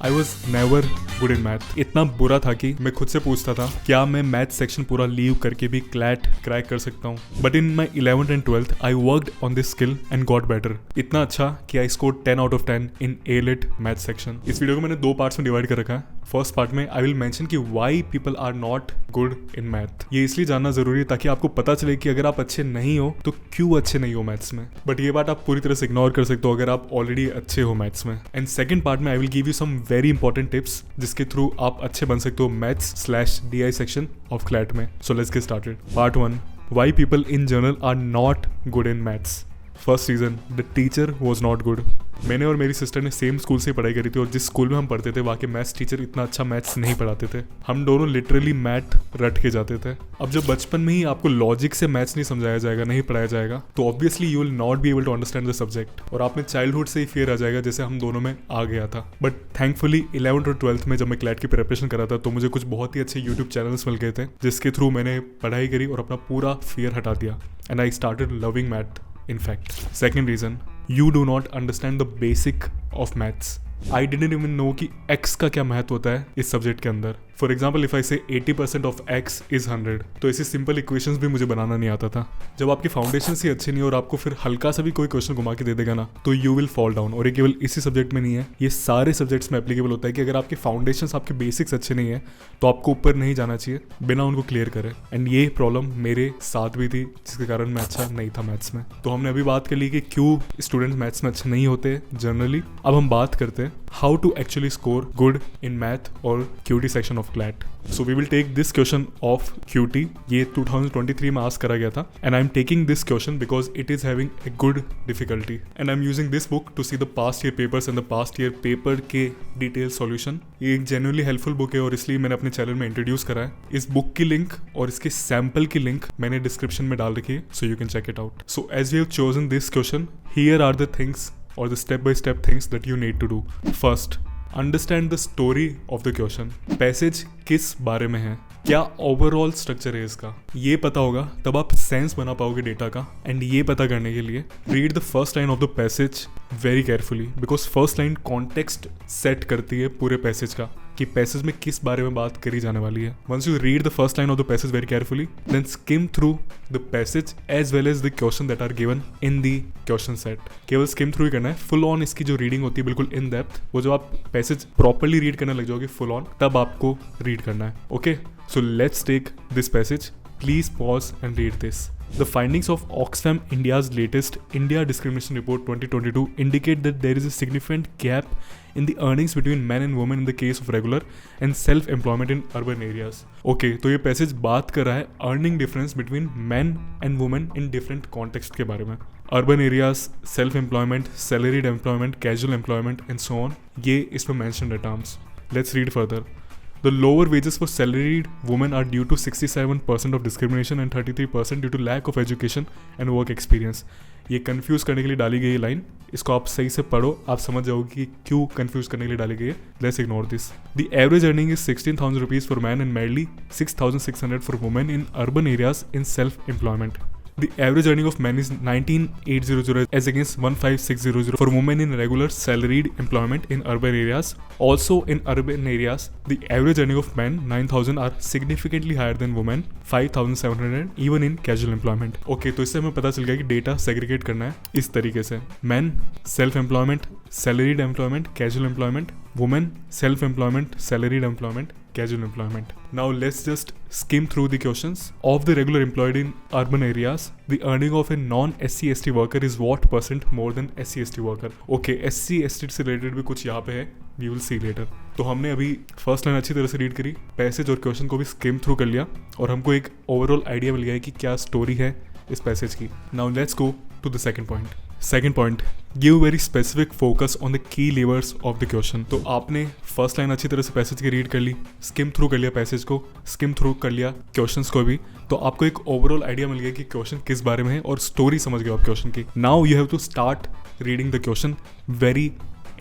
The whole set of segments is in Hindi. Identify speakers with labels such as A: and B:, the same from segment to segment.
A: I was never good in math. इतना बुरा था कि मैं खुद से पूछता था क्या मैं मैथ सेक्शन पूरा लीव करके भी क्लैट क्रैक कर सकता हूँ। But in my 11th and 12th I worked on this skill and got better. इतना अच्छा कि I score 10 out of 10 in A-Lit math section. इस वीडियो को मैंने 2 पार्ट्स में डिवाइड कर रखा है। फर्स्ट पार्ट में आई विल मेंशन कि why people are not good in math. ये इसलिए जानना जरूरी है ताकि आपको पता चले कि अगर आप अच्छे नहीं हो तो क्यों अच्छे नहीं हो मैथ्स में। बट ये बात आप पूरी तरह से इग्नोर कर सकते हो अगर आप ऑलरेडी अच्छे हो मैथ्स में। एंड सेकंड पार्ट में I will give you some very important tips जिसके थ्रू आप अच्छे बन सकते हो मैथ्स/DI सेक्शन ऑफ क्लैट में। So let's get started. Part 1, why people in general are not good in maths. First reason, the teacher was not good. मैंने और मेरी सिस्टर ने सेम स्कूल से पढ़ाई करी थी और जिस स्कूल में हम पढ़ते थे वहाँ के मैथ्स टीचर इतना अच्छा मैथ्स नहीं पढ़ाते थे। हम दोनों लिटरली मैथ रट के जाते थे। अब जब बचपन में ही आपको लॉजिक से मैथ्स नहीं समझाया जाएगा, नहीं पढ़ाया जाएगा, तो obviously you will not be able to understand the subject और आप में चाइल्डहुड से ही फियर आ जाएगा जैसे हम दोनों में आ गया था। बट थैंकफुली 11th और 12th में जब मैं क्लैट की प्रिपरेशन करा था तो मुझे कुछ बहुत ही अच्छे यूट्यूब चैनल्स मिल गए थे जिसके थ्रू मैंने पढ़ाई करी और अपना पूरा फियर हटा दिया and I started loving math in fact. Second reason, you do not understand the basic of maths. I didn't even know कि x का क्या महत्व होता है इस सब्जेक्ट के अंदर। फॉर एग्जाम्पल इफ आई से 80% ऑफ x इज 100, तो ऐसी सिंपल इक्वेशंस भी मुझे बनाना नहीं आता था। जब आपकी फाउंडेशन ही अच्छी नहीं और आपको फिर हल्का सा भी कोई क्वेश्चन घुमा के दे देगा ना तो यू विल फॉल डाउन। और ये केवल इसी सब्जेक्ट में नहीं है, ये सारे सब्जेक्ट्स में एप्लीकेबल होता है कि अगर आपके फाउंडेशन आपके बेसिक्स अच्छे नहीं है तो आपको ऊपर नहीं जाना चाहिए बिना उनको क्लियर करे। एंड ये प्रॉब्लम मेरे साथ भी थी जिसके कारण मैं अच्छा नहीं था मैथ्स में। तो हमने अभी बात कर ली कि क्यों स्टूडेंट्स मैथ्स में अच्छे नहीं होते जनरली। अब हम बात करते हैं how to actually score good in math और QT section of CLAT. So we will take this question of QT। ये 2023 में आस्क करा गया था and I am taking this question because it is having a good difficulty and I am using this book to see the past year papers and the past year paper के डिटेल सॉल्यूशन। ये एक जेन्युइनली हेल्पफुल बुक है और इसलिए मैंने अपने चैनल में इंट्रोड्यूस करा है। इस बुक की लिंक और इसके सैम्पल की लिंक मैंने डिस्क्रिप्शन में डाल रखी है so you can check it out. So as we have chosen this question, here are the things or the step-by-step things that you need to do. First, understand the story of the question. Passage किस बारे में है, क्या ओवरऑल स्ट्रक्चर है इसका, ये पता होगा तब आप सेंस बना पाओगे डेटा का। एंड ये पता करने के लिए read the first line of the passage very carefully because first line context set करती है पूरे पैसेज का कि पैसेज में किस बारे में बात करी जाने वाली है। Once you read the first line of the passage very carefully then skim through the passage as well as the question that are given in the question set. केवल स्किम थ्रू ही करना है, फुल ऑन इसकी जो रीडिंग होती है बिल्कुल इन डेप्थ, वो जब आप पैसेज प्रॉपरली रीड करने लग जाओगे फुल ऑन तब आपको रीड करना है। Okay, so let's take this passage. Please pause and read this. The findings of Oxfam India's latest India Discrimination Report 2022 indicate that there is a significant gap in the earnings between men and women in the case of regular and self-employment in urban areas. Okay, तो ये पैसेज बात कर रहा है earning difference between men and women in different context के बारे में। Urban areas, self-employment, salaried employment, casual employment and so on, ये इसमें mentioned है terms. Let's read further. The lower wages for salaried women are due to 67% of discrimination and 33% due to lack of education and work experience. ये कंफ्यूज करने के लिए डाली गई लाइन, इसको आप सही से पढ़ो, आप समझ जाओगे कि क्यों कंफ्यूज करने के लिए डाली गई है। Let's ignore this. The average earning is 16,000 rupees for men and merely 6,600 for women in urban areas in self-employment. The average earning of men is 19,800 as against 15,600 for women in regular salaried employment in urban areas. Also in urban areas, the average earning of men 9,000 are significantly higher than women 5,700 even in casual employment. Okay, तो इससे हमें पता चल गया कि डेटा सेग्रीगेट करना है इस तरीके से: men self employment, salaried employment, casual employment; women self employment, salaried employment, casual employment. Now let's just skim through the questions. Of the regular employed in urban areas, the earning of a non-SC/ST worker is what percent more than SC/ST worker? Okay, SC/ST से रिलेटेड भी कुछ यहाँ पे है, we will see later. तो हमने अभी फर्स्ट लाइन अच्छी तरह से रीड करी, पैसेज और क्वेश्चन को भी स्किम थ्रू कर लिया और हमको एक ओवरऑल आइडिया मिल गया है कि क्या स्टोरी है इस पैसेज की। Now let's go to the second point. Second point, give very specific focus on the key levers of the question. तो आपने फर्स्ट लाइन अच्छी तरह से पैसेज की रीड कर ली, स्किम थ्रू कर लिया पैसेज को, स्किम थ्रू कर लिया क्वेश्चंस को भी, तो आपको एक ओवरऑल आइडिया मिल गया कि क्वेश्चन किस बारे में है और स्टोरी समझ गए आप क्वेश्चन की। Now you have to start reading the question very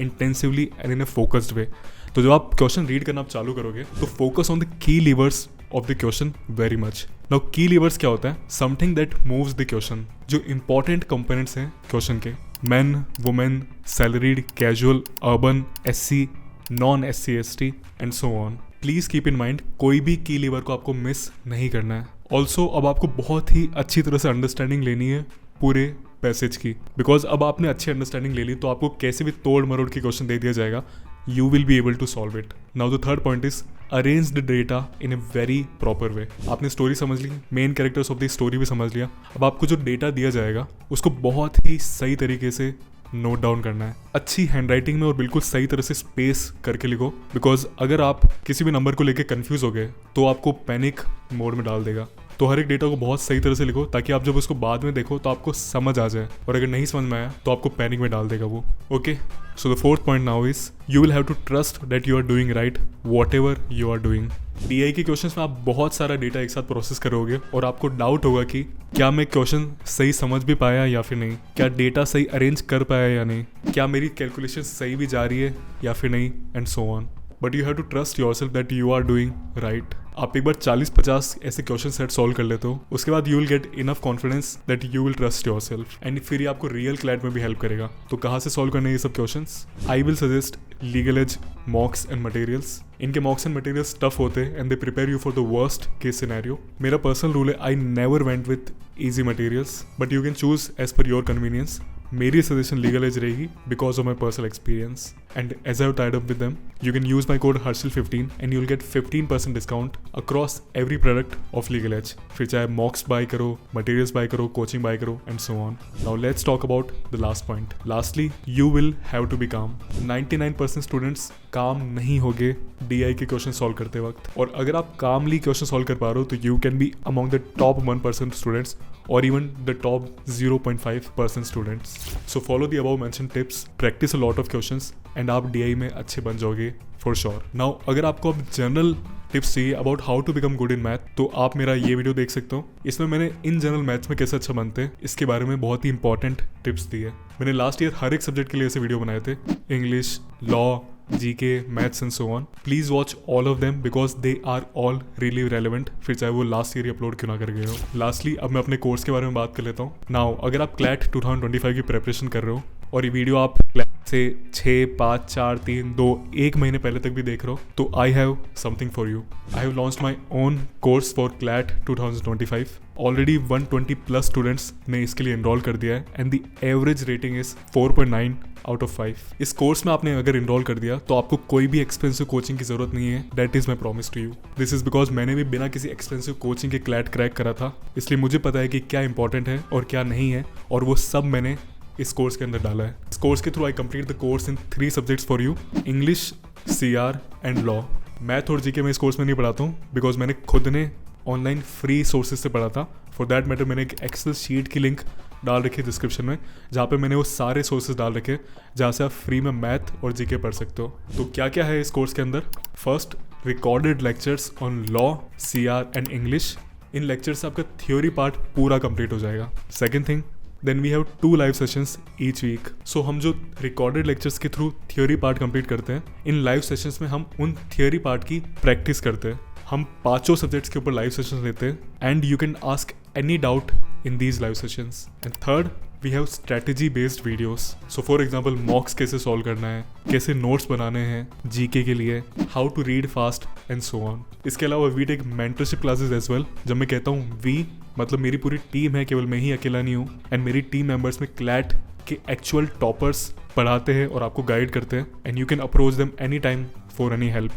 A: intensively and in a focused way. तो जब आप क्वेश्चन रीड करना आप चालू करोगे तो focus on the key levers of the question very much. Now की लीवर्स क्या होता है? Something that moves the question. जो इंपॉर्टेंट कंपोनेंट्स हैं क्वेश्चन के, man, women, salaried, casual, urban, SC, non SC/ST and so on. Please keep in mind कोई भी की लीवर को आपको मिस नहीं करना है। ऑल्सो अब आपको बहुत ही अच्छी तरह से अंडरस्टैंडिंग लेनी है पूरे पैसेज की, बिकॉज अब आपने अच्छी अंडरस्टैंडिंग ले ली तो आपको कैसे भी तोड़ मरोड़ की क्वेश्चन दे दिया जाएगा, you will be able to solve it. Now the third point is arrange the data in a very proper way. आपने स्टोरी समझ ली, main characters of the story भी समझ लिया, अब आपको जो डेटा दिया जाएगा उसको बहुत ही सही तरीके से नोट डाउन करना है, अच्छी हैंडराइटिंग में और बिल्कुल सही तरह से स्पेस करके लिखो, बिकॉज अगर आप किसी भी नंबर को लेके कंफ्यूज हो गए तो आपको पैनिक मोड में डाल देगा। तो हर एक डेटा को बहुत सही तरह से लिखो ताकि आप जब उसको बाद में देखो तो आपको समझ आ जाए, और अगर नहीं समझ में आया तो आपको पैनिक में डाल देगा वो। Okay, so the fourth point now is you will have to trust that you are doing right whatever you are doing. DI के क्वेश्चंस में आप बहुत सारा डेटा एक साथ प्रोसेस करोगे और आपको डाउट होगा कि क्या मैं क्वेश्चन सही समझ भी पाया या फिर नहीं, क्या डेटा सही अरेंज कर पाया या नहीं, क्या मेरी कैलकुलेशन सही भी जा रही है या फिर नहीं, and so on. But you have to trust yourself that you are doing right. आप एक बार 40-50 ऐसे क्वेश्चन सेट सॉल्व कर लेते हो, उसके बाद you will get enough confidence that you will trust yourself, and फिर ये आपको रियल क्लैट में भी हेल्प करेगा। तो कहाँ से सॉल्व करने ये सब questions? I will suggest legal edge mocks and materials. इनके मॉक्स एंड मटेरियल्स टफ होते हैं and they prepare you for the worst case scenario. मेरा पर्सनल रूल है I never went with easy materials, but you can choose as per your convenience. मेरी सजेशन लीगल एज रहेगी because of my personal experience, and as I have tied up with them you can use my code HARSHAL15 and you will get 15% discount across every product of legal edge. फिर चाहे मॉक्स बाय करो, मटेरियल्स बाय करो, कोचिंग बाय करो, and so on. Now let's talk about the last point. Lastly you will have to be calm. 99% students काम नहीं होगे DI के क्वेश्चन सॉल्व करते वक्त, और अगर आप कामली क्वेश्चन सॉल्व कर पा रहे हो तो you can be among the top 1% students or even the top 0.5% students. So follow the above mentioned tips, practice a lot of questions and आप DI में अच्छे बन जाओगे for sure. Now अगर आपको अब जनरल टिप्स चाहिए about how to become good in math तो आप मेरा ये वीडियो देख सकते हो। इसमें मैंने इन जनरल मैथ्स में कैसे अच्छा बनते हैं इसके बारे में बहुत ही इंपॉर्टेंट टिप्स दी है। मैंने लास्ट ईयर हर एक सब्जेक्ट के लिए ऐसे वीडियो बनाए थे, English, law, GK, maths and so on. Please watch all of them because they are all really relevant, फिर चाहे वो लास्ट ईयर अपलोड क्यों ना कर गए हो। लास्टली अब मैं अपने कोर्स के बारे में बात कर लेता हूँ। नाउ अगर आप क्लैट 2025 की प्रेपरेशन कर रहे हो और ये वीडियो आप क्लैट से 6, 5, 4, 3, 2, 1 महीने पहले तक भी देख रहे हो तो I have something for you. I have launched my own course for CLAT 2025। Already 120+ students ने इसके लिए एनरोल कर दिया है and the average rating is 4.9 out of 5। इस कोर्स में आपने अगर इनरोल कर दिया तो आपको कोई भी एक्सपेंसिव कोचिंग की जरूरत नहीं है। That is my promise to you. This is because मैंने भी बिना किसी एक्सपेंसिव कोचिंग के क्लैट क्रैक करा था, इसलिए मुझे पता है कि क्या इंपॉर्टेंट है और क्या नहीं है, और वो सब मैंने इस कोर्स के अंदर डाला है। इस कोर्स के through I complete the course in 3 subjects for you, English, CR and law. Math और GK में इस कोर्स में नहीं पढ़ाता हूँ बिकॉज मैंने खुद ने ऑनलाइन फ्री सोर्सेज से पढ़ा था। फॉर दैट मैटर मैंने एक एक्सेल शीट की लिंक डाल रखी है डिस्क्रिप्शन में, जहाँ पे मैंने वो सारे सोर्सेज डाल रखे जहाँ से आप फ्री में मैथ और GK पढ़ सकते हो। तो क्या क्या है इस कोर्स के अंदर? First, recorded lectures on law, CR and English. इन लेक्चर से आपका थ्योरी पार्ट पूरा कंप्लीट हो जाएगा। Second thing, then we have 2 live sessions each week. So हम जो रिकॉर्डेड लेक्चर्स के थ्रू थ्योरी पार्ट कंप्लीट करते हैं, इन लाइव सेशंस में हम उन थ्योरी पार्ट की प्रैक्टिस करते हैं। हम 5 सब्जेक्ट्स के ऊपर लाइव सेशंस लेते हैं and you can ask any doubt in these live sessions. And third, we have strategy based videos. So for example mocks कैसे सॉल्व करना है, कैसे नोट्स बनाने हैं GK के लिए, how to read fast and so on. इसके अलावा we take mentorship classes as well. जब मैं कहता हूँ वी, मतलब मेरी पूरी टीम है, केवल मैं ही अकेला नहीं हूँ। एंड मेरी टीम मेंबर्स में क्लैट के एक्चुअल टॉपर्स पढ़ाते हैं और आपको गाइड करते हैं, and you can approach them any time for any help.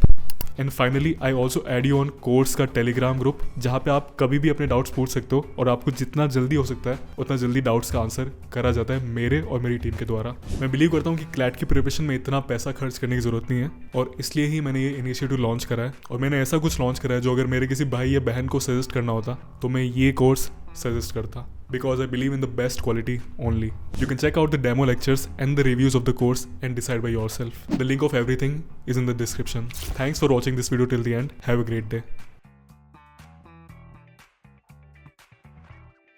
A: And finally I also add you on course का टेलीग्राम ग्रुप, जहाँ पे आप कभी भी अपने डाउट्स पूछ सकते हो और आपको जितना जल्दी हो सकता है उतना जल्दी डाउट्स का आंसर करा जाता है मेरे और मेरी टीम के द्वारा। मैं बिलीव करता हूँ कि क्लैट की प्रिपरेशन में इतना पैसा खर्च करने की जरूरत नहीं है, और इसलिए ही मैंने ये इनिशिएटिव लॉन्च करा है। और मैंने ऐसा कुछ लॉन्च करा है जो अगर मेरे किसी भाई या बहन को सजेस्ट करना होता तो मैं ये कोर्स सजेस्ट करता, because I believe in the best quality only. You can check out the demo lectures and the reviews of the course and decide by yourself. The link of everything is in the description. Thanks for watching this video till the end. Have a great day.